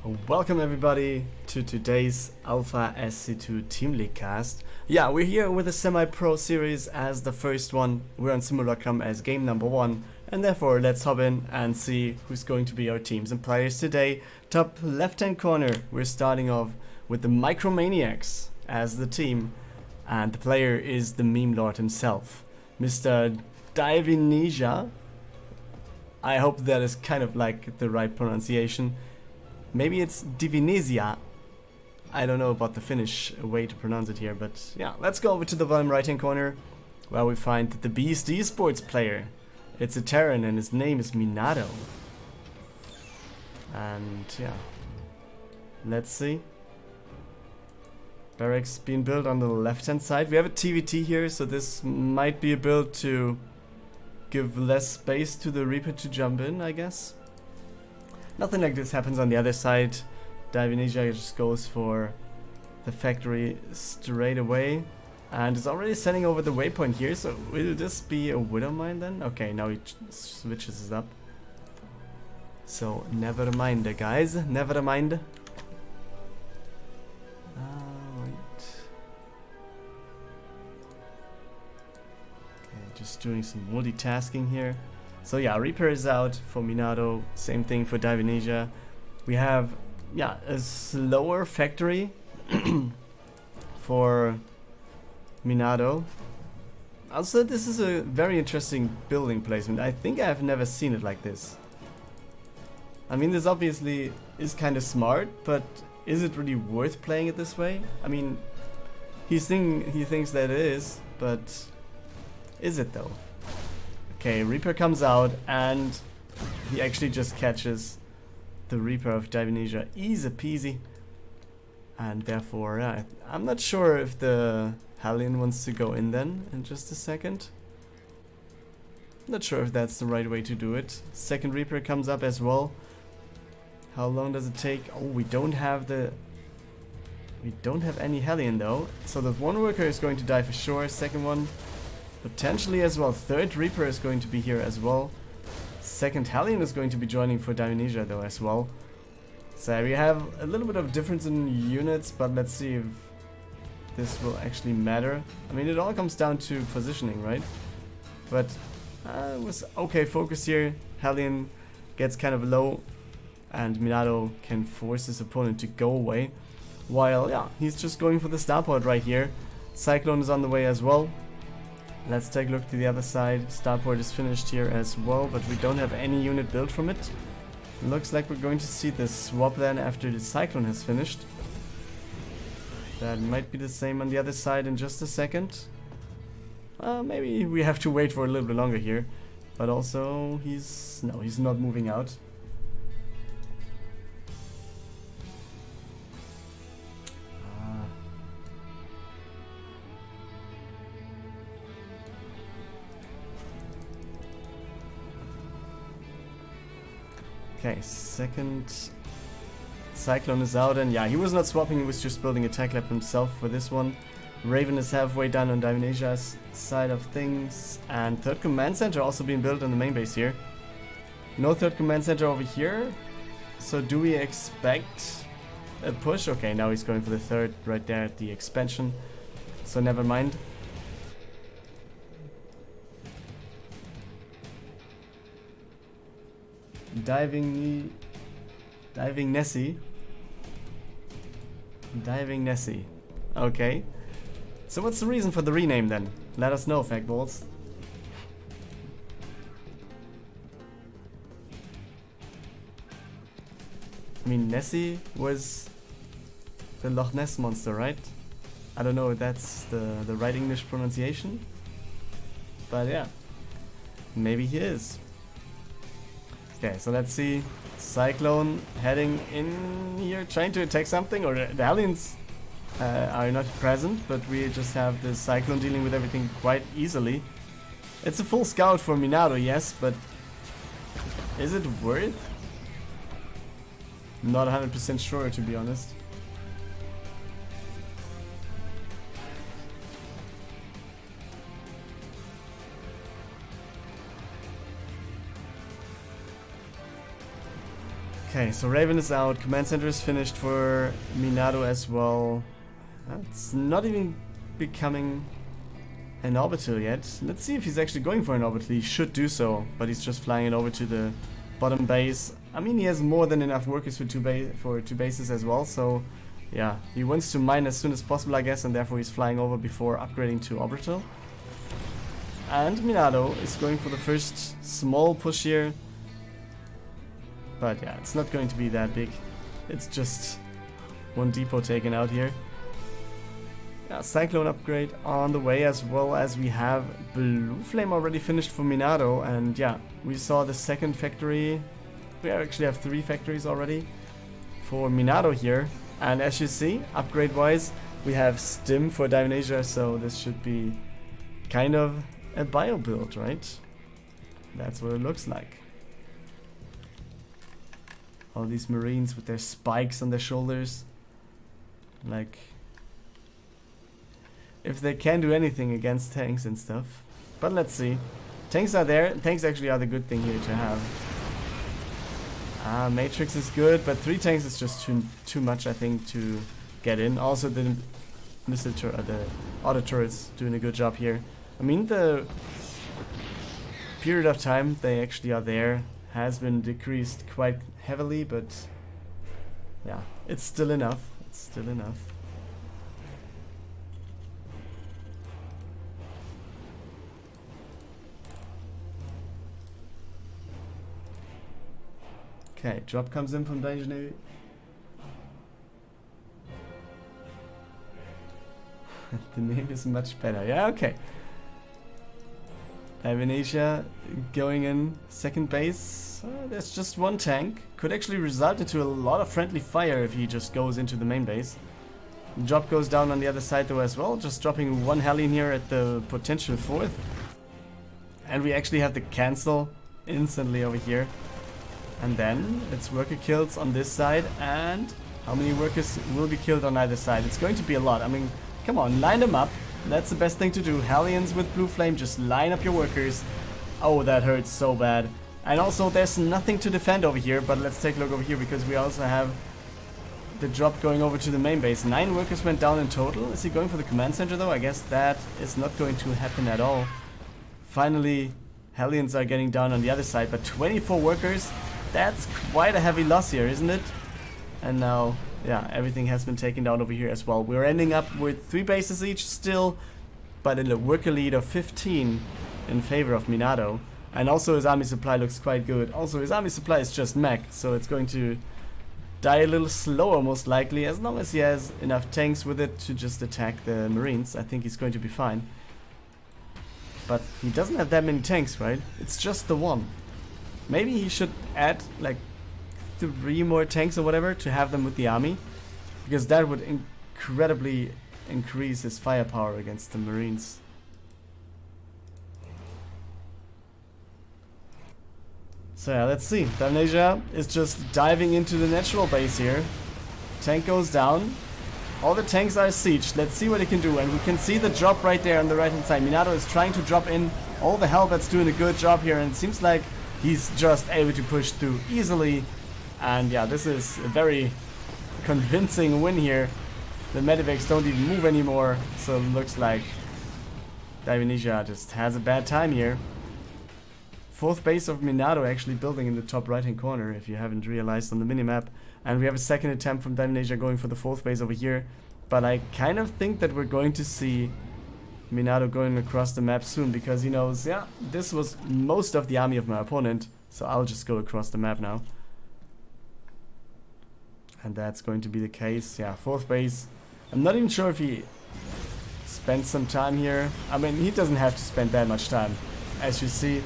Welcome everybody to today's Alpha SC2 Team League cast. Yeah, we're here with a semi-pro series as the first one. We're on Simulacrum as game number 1, and therefore let's hop in and see who's going to be our teams and players today. Top left hand corner, we're starting off with the Maniacs as the team, and the player is the meme lord himself, Mr. Divinesia. I hope that is kind of like the right pronunciation. Maybe it's Divinesia. I don't know about the Finnish way to pronounce it here, but yeah, let's go over to the bottom right hand corner where we find the Beast Esports player. It's a Terran and his name is Minato. And yeah, let's see. Barracks being built on the left hand side. We have a TVT here, so this might be a build to give less space to the Reaper to jump in, I guess. Nothing like this happens on the other side. Divinesia just goes for the factory straight away and is already sending over the waypoint here, so will this be a Widow Mine then? Okay, now he switches it up. So never mind, guys, never mind. Right. Okay, just doing some multitasking here. So yeah, Reaper is out for Minato, same thing for Divinesia. We have, yeah, a slower factory for Minato. Also, this is a very interesting building placement. I think I've never seen it like this. I mean, this obviously is kind of smart, but is it really worth playing it this way? I mean, he thinks that it is, but is it though? Okay, Reaper comes out and he actually just catches the Reaper of Divinesia easy peasy. And therefore, yeah, I'm not sure if the Hellion wants to go in then in just a second. Not sure if that's the right way to do it. Second Reaper comes up as well. How long does it take? Oh, we don't have any Hellion though. So the one worker is going to die for sure. Second one potentially as well. Third Reaper is going to be here as well. Second Hellion is going to be joining for Divinesia though as well. So we have a little bit of difference in units, but let's see if this will actually matter. I mean, it all comes down to positioning, right? But it was okay focus here. Hellion gets kind of low and Minato can force his opponent to go away. While, yeah, he's just going for the starport right here. Cyclone is on the way as well. Let's take a look to the other side. Starport is finished here as well, but we don't have any unit built from it. Looks like we're going to see the swap then after the Cyclone has finished. That might be the same on the other side in just a second. Maybe we have to wait for a little bit longer here. But also, he's not moving out. Okay, second Cyclone is out, and yeah, he was not swapping, he was just building a tech lab himself for this one. Raven is halfway done on Divinesia's side of things, and third command center also being built on the main base here. No third command center over here, so do we expect a push? Okay, now he's going for the third right there at the expansion, so never mind. Diving Nessie. Okay. So what's the reason for the rename then? Let us know, Fagballs. I mean, Nessie was the Loch Ness monster, right? I don't know if that's the right English pronunciation. But yeah, maybe he is. Okay, so let's see. Cyclone heading in here, trying to attack something, or the Hellions are not present, but we just have the Cyclone dealing with everything quite easily. It's a full scout for Minato, yes, but is it worth? Not 100% sure, to be honest. Okay, so Raven is out. Command center is finished for Minato as well. It's not even becoming an orbital yet. Let's see if he's actually going for an orbital. He should do so, but he's just flying it over to the bottom base. I mean, he has more than enough workers for two bases as well, so yeah, he wants to mine as soon as possible, I guess, and therefore he's flying over before upgrading to orbital. And Minato is going for the first small push here. But yeah, it's not going to be that big. It's just one depot taken out here. Yeah, Cyclone upgrade on the way, as well as we have Blue Flame already finished for Minato. And yeah, we saw the second factory. We actually have 3 factories already for Minato here. And as you see, upgrade wise, we have Stim for Divinesia, so this should be kind of a bio build, right? That's what it looks like. All these Marines with their spikes on their shoulders. Like, if they can do anything against tanks and stuff. But let's see. Tanks are there. Tanks actually are the good thing here to have. Matrix is good, but 3 tanks is just too much, I think, to get in. Also, the the auto turrets doing a good job here. I mean, the period of time they actually are there has been decreased quite heavily, but yeah, it's still enough. It's still enough. Okay, drop comes in from Divinesia. The name is much better. Yeah, okay. Divinesia going in second base. There's just 1 tank. Could actually result into a lot of friendly fire if he just goes into the main base. Drop goes down on the other side though as well. Just dropping 1 Hellion here at the potential 4th. And we actually have the cancel instantly over here. And then it's worker kills on this side. And how many workers will be killed on either side? It's going to be a lot. I mean, come on, line them up. That's the best thing to do. Hellions with Blue Flame, just line up your workers. Oh, that hurts so bad. And also, there's nothing to defend over here, but let's take a look over here, because we also have the drop going over to the main base. 9 workers went down in total. Is he going for the command center though? I guess that is not going to happen at all. Finally, Hellions are getting down on the other side, but 24 workers, that's quite a heavy loss here, isn't it? And now, yeah, everything has been taken down over here as well. We're ending up with 3 bases each still, but in a worker lead of 15 in favor of Minato. And also his army supply looks quite good. Also his army supply is just mech, so it's going to die a little slower most likely, as long as he has enough tanks with it to just attack the Marines. I think he's going to be fine. But he doesn't have that many tanks, right? It's just the 1. Maybe he should add like 3 more tanks or whatever to have them with the army, because that would incredibly increase his firepower against the Marines. So yeah, let's see. Divinesia is just diving into the natural base here. Tank goes down. All the tanks are sieged. Let's see what he can do. And we can see the drop right there on the right hand side. Minato is trying to drop in. All the Hellbats doing a good job here, and it seems like he's just able to push through easily. And yeah, this is a very convincing win here. The Medivacs don't even move anymore, so it looks like Divinesia just has a bad time here. 4th base of Minato actually building in the top right hand corner, if you haven't realized on the minimap. And we have a second attempt from Divinesia going for the 4th base over here. But I kind of think that we're going to see Minato going across the map soon, because he knows, yeah, this was most of the army of my opponent, so I'll just go across the map now. And that's going to be the case. Yeah, 4th base. I'm not even sure if he spent some time here. I mean, he doesn't have to spend that much time. As you see,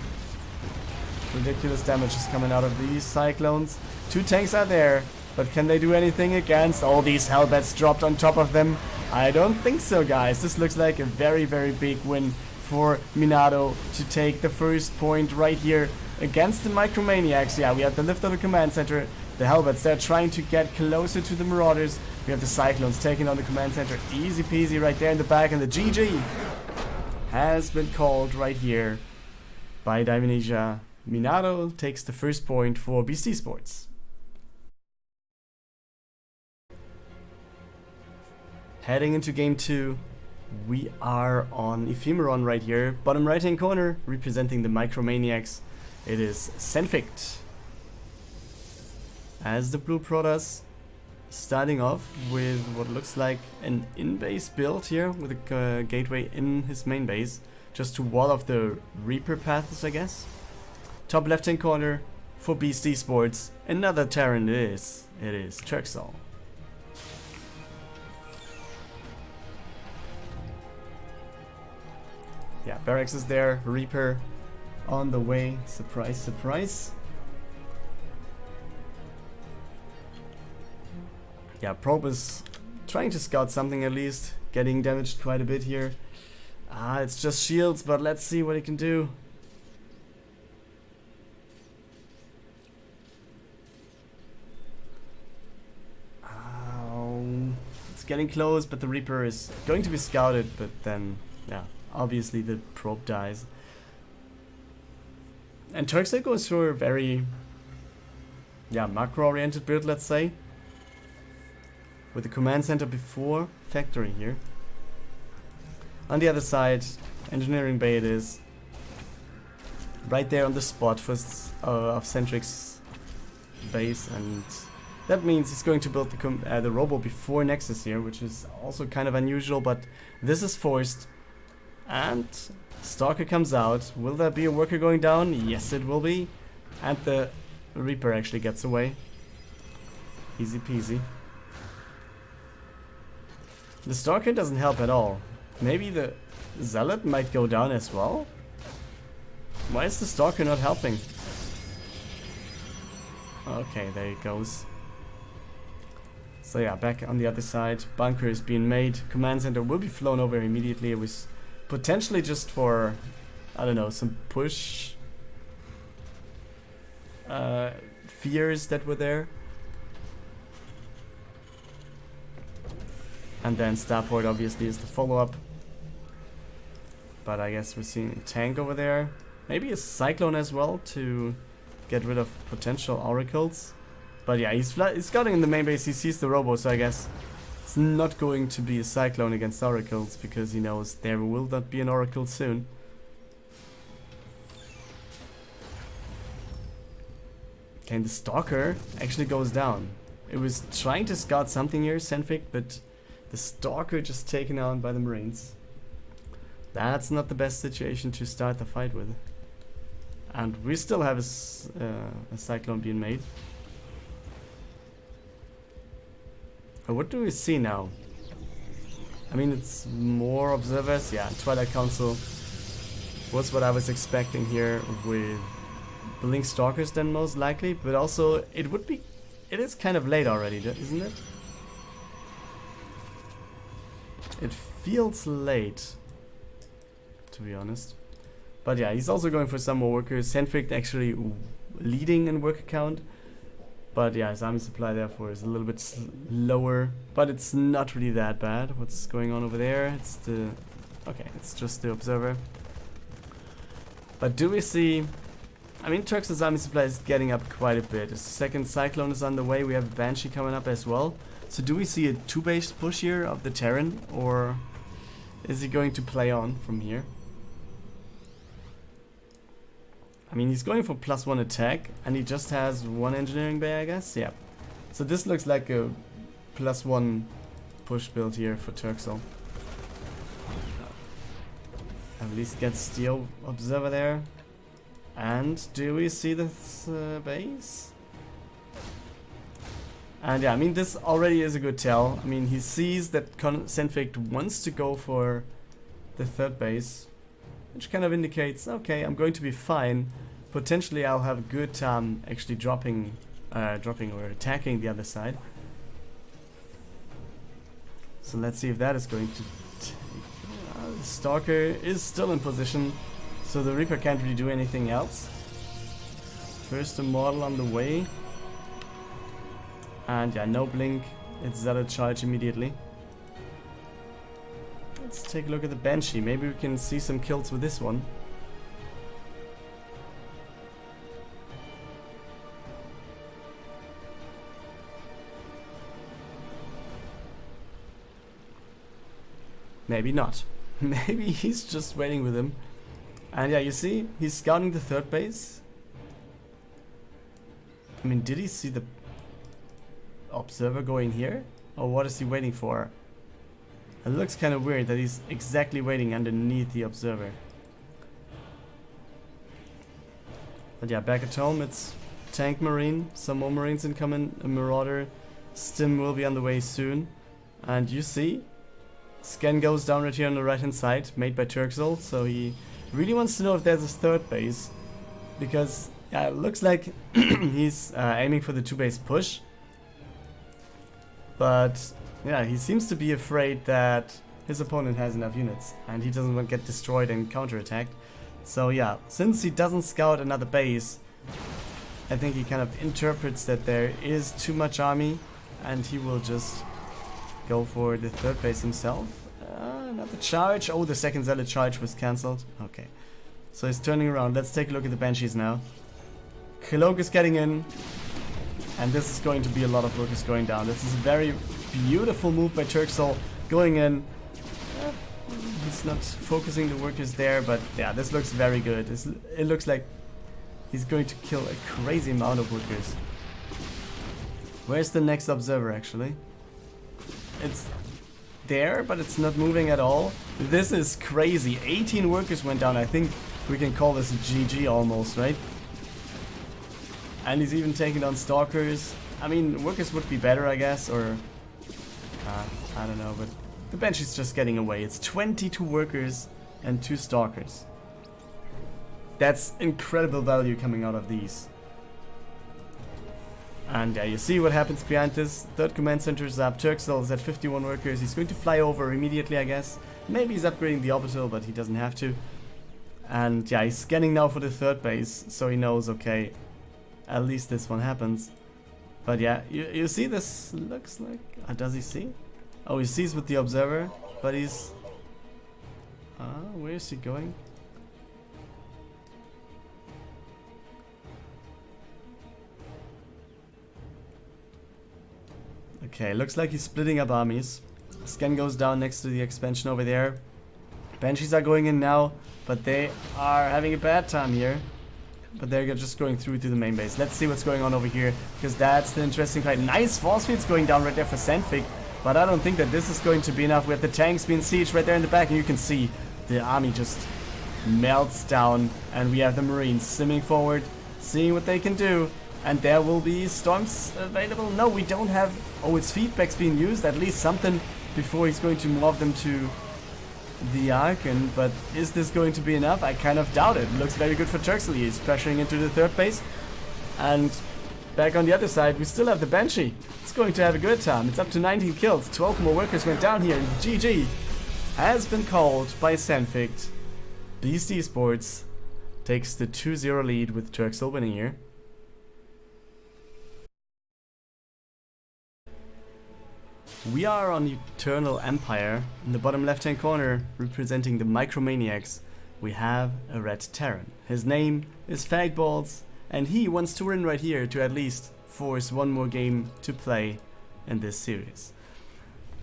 ridiculous damage is coming out of these cyclones. 2 tanks are there, but can they do anything against all these Hellbats dropped on top of them? I don't think so, guys. This looks like a very, very big win for Minato to take the first point right here against the Micromaniacs. Yeah, we have the lift of the command center. The Hellbats, they're trying to get closer to the Marauders. We have the Cyclones taking on the command center. Easy peasy right there in the back. And the GG has been called right here by Divinesia. Minato takes the first point for BC Sports. Heading into game 2, we are on Ephemeron right here. Bottom right hand corner, representing the Maniacs, it is Cenfict. As the blue Protoss, starting off with what looks like an in-base build here, with a gateway in his main base, just to wall off the Reaper paths, I guess. Top left hand corner, for Beast Esports, another Terran it is Terxel. Yeah, Barracks is there, Reaper on the way, surprise, surprise. Yeah, Probe is trying to scout something at least, getting damaged quite a bit here. It's just shields, but let's see what he can do. It's getting close, but the Reaper is going to be scouted, but then, yeah, obviously the Probe dies. And Terxel goes for a very, yeah, macro-oriented build, let's say. With the command center before factory here. On the other side, engineering bay it is. Right there on the spot for of Centric's base, and that means he's going to build the robo before Nexus here, which is also kind of unusual, but this is forced. And Stalker comes out. Will there be a worker going down? Yes, it will be. And the Reaper actually gets away. Easy peasy. The Stalker doesn't help at all. Maybe the Zealot might go down as well? Why is the Stalker not helping? Okay, there it goes. So yeah, back on the other side, bunker is being made. Command center will be flown over immediately. It was potentially just for, I don't know, some push fears that were there. And then Starport obviously is the follow-up. But I guess we're seeing a tank over there. Maybe a Cyclone as well to get rid of potential oracles. But yeah, he's scouting in the main base, he sees the robo, so I guess it's not going to be a Cyclone against oracles, because he knows there will not be an oracle soon. Okay, and the Stalker actually goes down. It was trying to scout something here, Cenfict, but the Stalker just taken out by the Marines. That's not the best situation to start the fight with. And we still have a Cyclone being made. What do we see now? I mean, it's more observers. Yeah, Twilight Council was what I was expecting here, with Blink Stalkers then most likely. But also, it is kind of late already, isn't it? It feels late, to be honest. But yeah, he's also going for some more workers. Cenfict actually leading in worker count. But yeah, his army supply therefore is a little bit lower. But it's not really that bad. What's going on over there? It's the... Okay, it's just the observer. But do we see... I mean, Terxel's army supply is getting up quite a bit. A second Cyclone is on the way. We have a Banshee coming up as well. So do we see a two-base push here of the Terran, or is he going to play on from here? I mean, he's going for +1 attack, and he just has one engineering bay, I guess? Yeah. So this looks like a +1 push build here for Terxel. At least get Steel Observer there. And do we see this base? And yeah, I mean, this already is a good tell. I mean, he sees that Cenfict wants to go for the third base, which kind of indicates, okay, I'm going to be fine. Potentially I'll have a good time actually dropping or attacking the other side. So let's see if that is going to take... the Stalker is still in position, so the Reaper can't really do anything else. First Immortal on the way. And yeah, no blink. It's Zealot charge immediately. Let's take a look at the Banshee. Maybe we can see some kills with this one. Maybe not. Maybe he's just waiting with him. And yeah, you see, he's scouting the third base. I mean, did he see the observer going here? Or what is he waiting for? It looks kind of weird that he's exactly waiting underneath the observer. But yeah, back at home it's tank marine, some more marines incoming, a marauder, stim will be on the way soon. And you see, scan goes down right here on the right hand side, made by Terxel, so he really wants to know if there's a third base. Because yeah, it looks like he's aiming for the 2-base push. But yeah, he seems to be afraid that his opponent has enough units and he doesn't want to get destroyed and counterattacked. So yeah, since he doesn't scout another base, I think he kind of interprets that there is too much army and he will just go for the third base himself. Another charge. Oh, the second zealot charge was cancelled. Okay. So he's turning around. Let's take a look at the banshees now. Cloak is getting in. And this is going to be a lot of workers going down. This is a very beautiful move by Terxel. Going in. He's not focusing the workers there, but yeah, this looks very good. It looks like he's going to kill a crazy amount of workers. Where's the next observer actually? It's there, but it's not moving at all. This is crazy. 18 workers went down. I think we can call this a GG almost, right? And he's even taking on stalkers. I mean, workers would be better, I guess, or I don't know, but the bench is just getting away. It's 22 workers and 2 stalkers. That's incredible value coming out of these. And yeah, you see what happens behind this. Third command center is up. Terxel is at 51 workers. He's going to fly over immediately, I guess. Maybe he's upgrading the orbital, but he doesn't have to. And yeah, he's scanning now for the third base, so he knows, okay, at least this one happens. But yeah, you see this looks like... does he see? Oh, he sees with the observer, but he's... where is he going? Okay, looks like he's splitting up armies. Scan goes down next to the expansion over there. Banshees are going in now, but they are having a bad time here. But they're just going through to the main base. Let's see what's going on over here, because that's the interesting fight. Nice force fields going down right there for Cenfict, but I don't think that this is going to be enough. We have the tanks being sieged right there in the back, and you can see the army just melts down, and we have the marines simming forward, seeing what they can do. And there will be storms available. No, we don't have... Oh, it's feedbacks being used, at least something before he's going to move them to the Archon. But is this going to be enough? I kind of doubt it. Looks very good for Terxel. He's pressuring into the third base. And back on the other side, we still have the Banshee. It's going to have a good time. It's up to 19 kills. 12 more workers went down here. And GG has been called by Cenfict. Beast Esports takes the 2-0 lead with Terxel winning here. We are on Eternal Empire. In the bottom left hand corner, representing the Micromaniacs, we have a red Terran. His name is Fagballs, and he wants to win right here to at least force one more game to play in this series.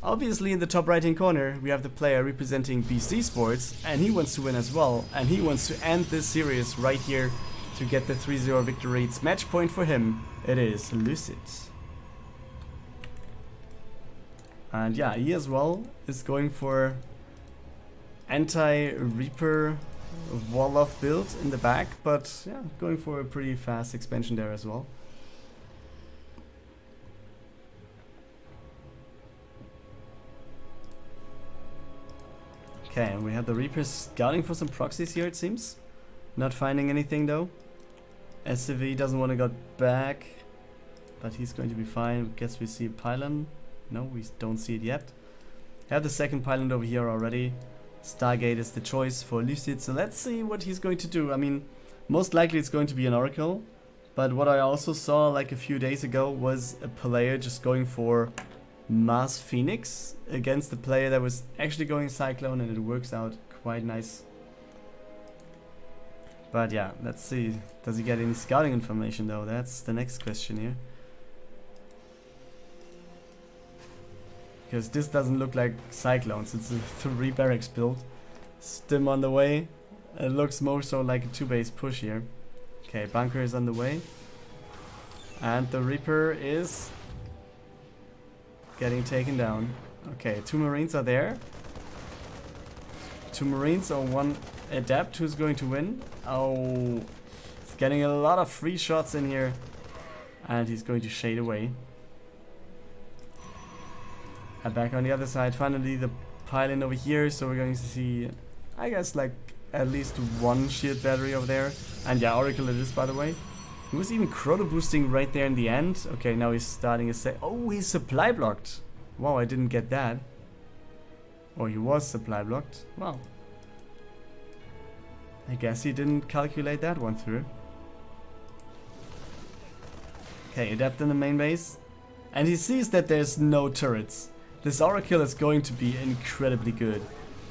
Obviously in the top right hand corner we have the player representing Beast Esports, and he wants to win as well, and he wants to end this series right here to get the 3-0 victory. It's match point for him. It is Lycid. And yeah, he as well is going for anti-Reaper wall-off build in the back, but yeah, going for a pretty fast expansion there as well. Okay, and we have the Reapers scouting for some proxies here, it seems. Not finding anything though. SCV doesn't want to go back, but he's going to be fine. Guess we see a pylon. No, we don't see it yet. Have the second pylon over here already. Stargate is the choice for Lycid, so let's see what he's going to do. I mean, most likely it's going to be an Oracle, but what I also saw like a few days ago was a player just going for Mars Phoenix against the player that was actually going Cyclone, and it works out quite nice. But yeah, let's see. Does he get any scouting information though? That's the next question here. because this doesn't look like Cyclones. It's a 3 barracks build. Stim on the way. It looks more so like a 2-base push here. Okay, bunker is on the way. And the Reaper is getting taken down. Okay, 2 Marines are there. 2 Marines or 1 Adept. Who's going to win? Oh, he's getting a lot of free shots in here. And he's going to shade away. And back on the other side, finally the pile-in over here. So we're going to see, I guess, like at least 1 shield battery over there. And yeah, Oracle it is, by the way. He was even chrono boosting right there in the end. Okay, now he's starting a oh, he's supply blocked. Wow, I didn't get that. Oh, he was supply blocked. Wow. I guess he didn't calculate that one through. Okay, Adept in the main base. And he sees that there's no turrets. This Oracle is going to be incredibly good.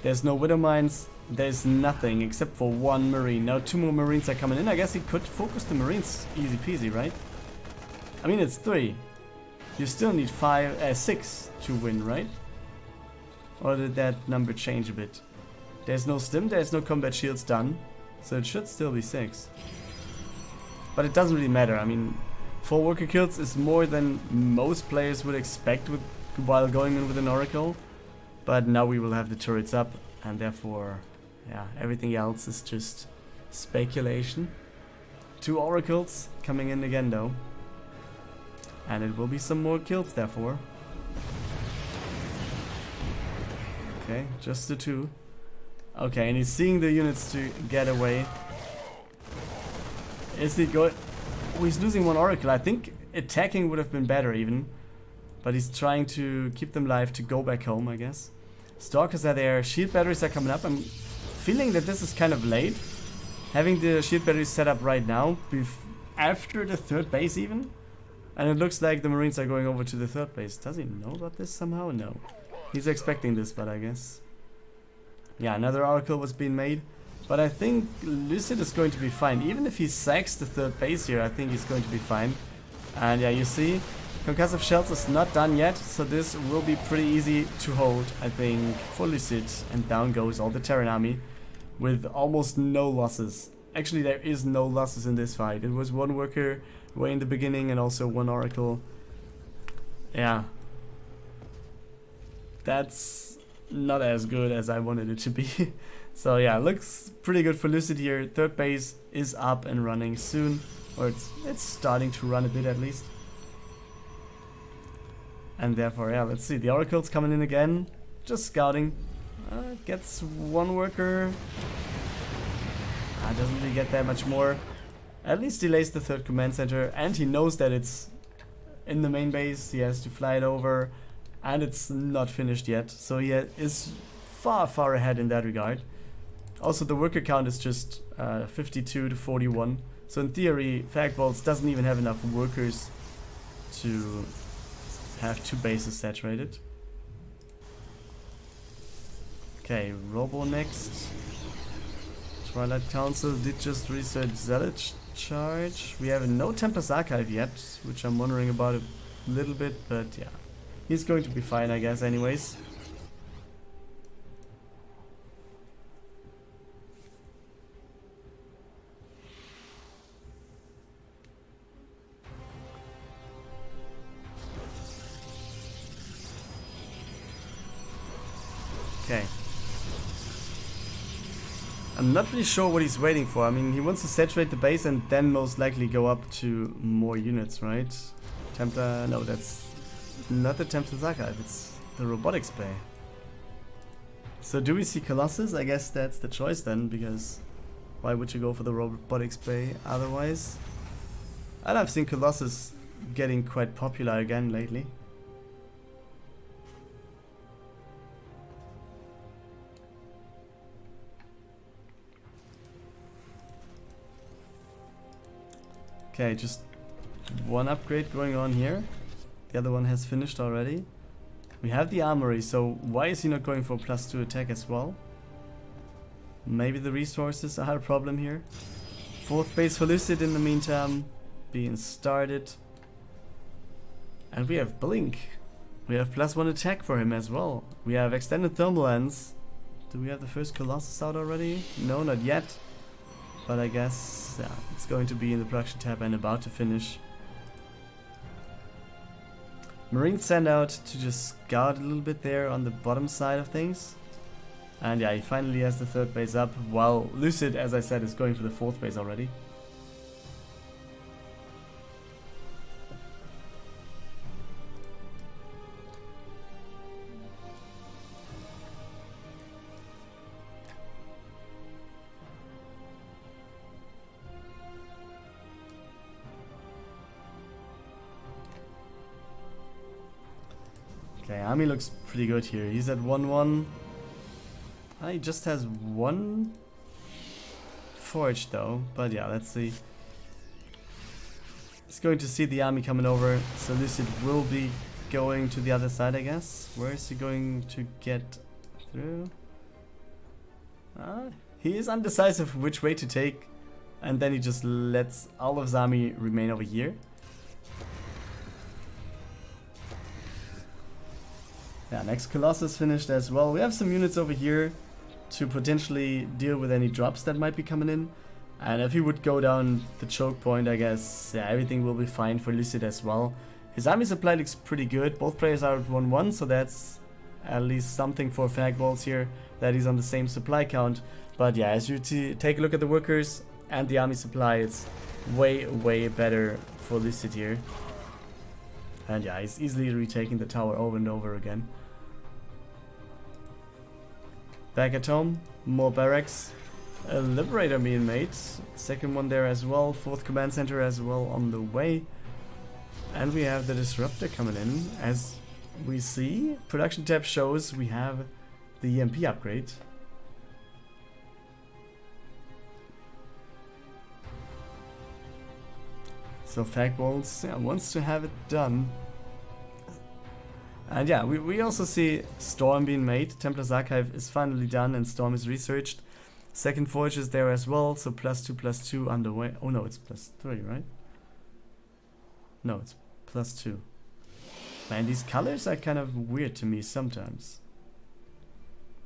There's no Widow Mines. There's nothing except for 1 Marine. Now 2 more Marines are coming in. I guess he could focus the Marines easy peasy, right? I mean, it's 3. You still need 6 to win, right? Or did that number change a bit? There's no stim, there's no combat shields done. So it should still be 6. But it doesn't really matter. I mean, 4 worker kills is more than most players would expect while going in with an Oracle. But now we will have the turrets up. And therefore, yeah, everything else is just speculation. 2 Oracles coming in again though. And it will be some more kills therefore. Okay, just the 2. Okay, and he's seeing the units to get away. Is he going? Oh, he's losing 1 Oracle. I think attacking would have been better even. But he's trying to keep them alive to go back home, I guess. Stalkers are there, shield batteries are coming up. I'm feeling that this is kind of late. Having the shield batteries set up right now, after the 3rd base even. And it looks like the Marines are going over to the 3rd base. Does he know about this somehow? No. He's expecting this, but I guess. Yeah, another Oracle was being made. But I think Lycid is going to be fine. Even if he sacks the 3rd base here, I think he's going to be fine. And yeah, you see, Concussive Shells is not done yet, so this will be pretty easy to hold, I think, for Lycid. And down goes all the Terran army with almost no losses. Actually, there is no losses in this fight. It was 1 worker way in the beginning and also 1 Oracle. Yeah. That's not as good as I wanted it to be. So yeah, looks pretty good for Lycid here. 3rd base is up and running soon. Or it's starting to run a bit at least. And therefore, yeah, let's see. The Oracle's coming in again. Just scouting. Gets 1 worker. Doesn't really get that much more. At least delays the 3rd command center. And he knows that it's in the main base. He has to fly it over. And it's not finished yet. So he is far, far ahead in that regard. Also, the worker count is just 52 to 41. So in theory, Fagballs doesn't even have enough workers to have 2 bases saturated. Okay, Robo next. Twilight Council did just research Zealot charge. We have no Templar's Archive yet, which I'm wondering about a little bit, but yeah. He's going to be fine, I guess, anyways. Okay. I'm not really sure what he's waiting for. I mean, he wants to saturate the base and then most likely go up to more units, right? Templar... no, that's not the Templar's Archive, it's the Robotics Bay. So do we see Colossus? I guess that's the choice then, because why would you go for the Robotics Bay otherwise? And I've seen Colossus getting quite popular again lately. Okay, just 1 upgrade going on here. The other one has finished already. We have the armory, so why is he not going for +2 attack as well? Maybe the resources are a problem here. 4th base for Lycid in the meantime being started. And we have Blink. We have +1 attack for him as well. We have extended thermal lens. Do we have the first Colossus out already? No, not yet. But I guess, yeah, it's going to be in the production tab and about to finish. Marines sent out to just scout a little bit there on the bottom side of things. And yeah, he finally has the 3rd base up, while Lycid, as I said, is going for the 4th base already. Okay, Army looks pretty good here. He's at 1-1. He just has 1 forge though, but yeah, let's see. He's going to see the army coming over, so Lycid will be going to the other side, I guess. Where is he going to get through? He is undecisive which way to take, and then he just lets all of his army remain over here. Yeah, next Colossus finished as well. We have some units over here to potentially deal with any drops that might be coming in. And if he would go down the choke point, I guess yeah, everything will be fine for Lycid as well. His army supply looks pretty good. Both players are at 1-1, so that's at least something for Fagballs here, that he's on the same supply count. But yeah, as you take a look at the workers and the army supply, it's way, way better for Lycid here. And yeah, he's easily retaking the tower over and over again. Back at home, more barracks. A Liberator being made. Second one there as well. 4th command center as well on the way. And we have the Disruptor coming in. As we see, production tab shows we have the EMP upgrade. So Fagballs wants to have it done. And yeah, we also see Storm being made. Templar's Archive is finally done and Storm is researched. Second Forge is there as well, so +2/+2 underway. Oh no, it's +3, right? No, it's +2. Man, these colors are kind of weird to me sometimes.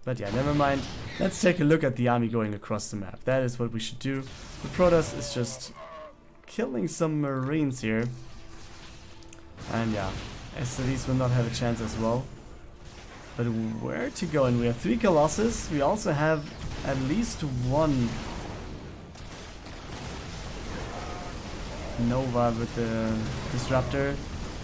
But yeah, never mind. Let's take a look at the army going across the map. That is what we should do. The Protoss is just killing some Marines here. And yeah, SCVs will not have a chance as well. But where to go? And we have 3 Colossus. We also have at least 1 Nova with the Disruptor.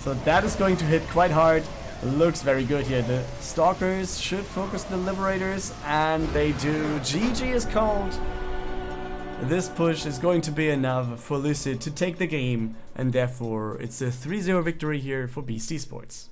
So that is going to hit quite hard. Looks very good here. The Stalkers should focus the Liberators, and they do. GG is called. This push is going to be enough for Lycid to take the game, and therefore it's a 3-0 victory here for Beast Esports.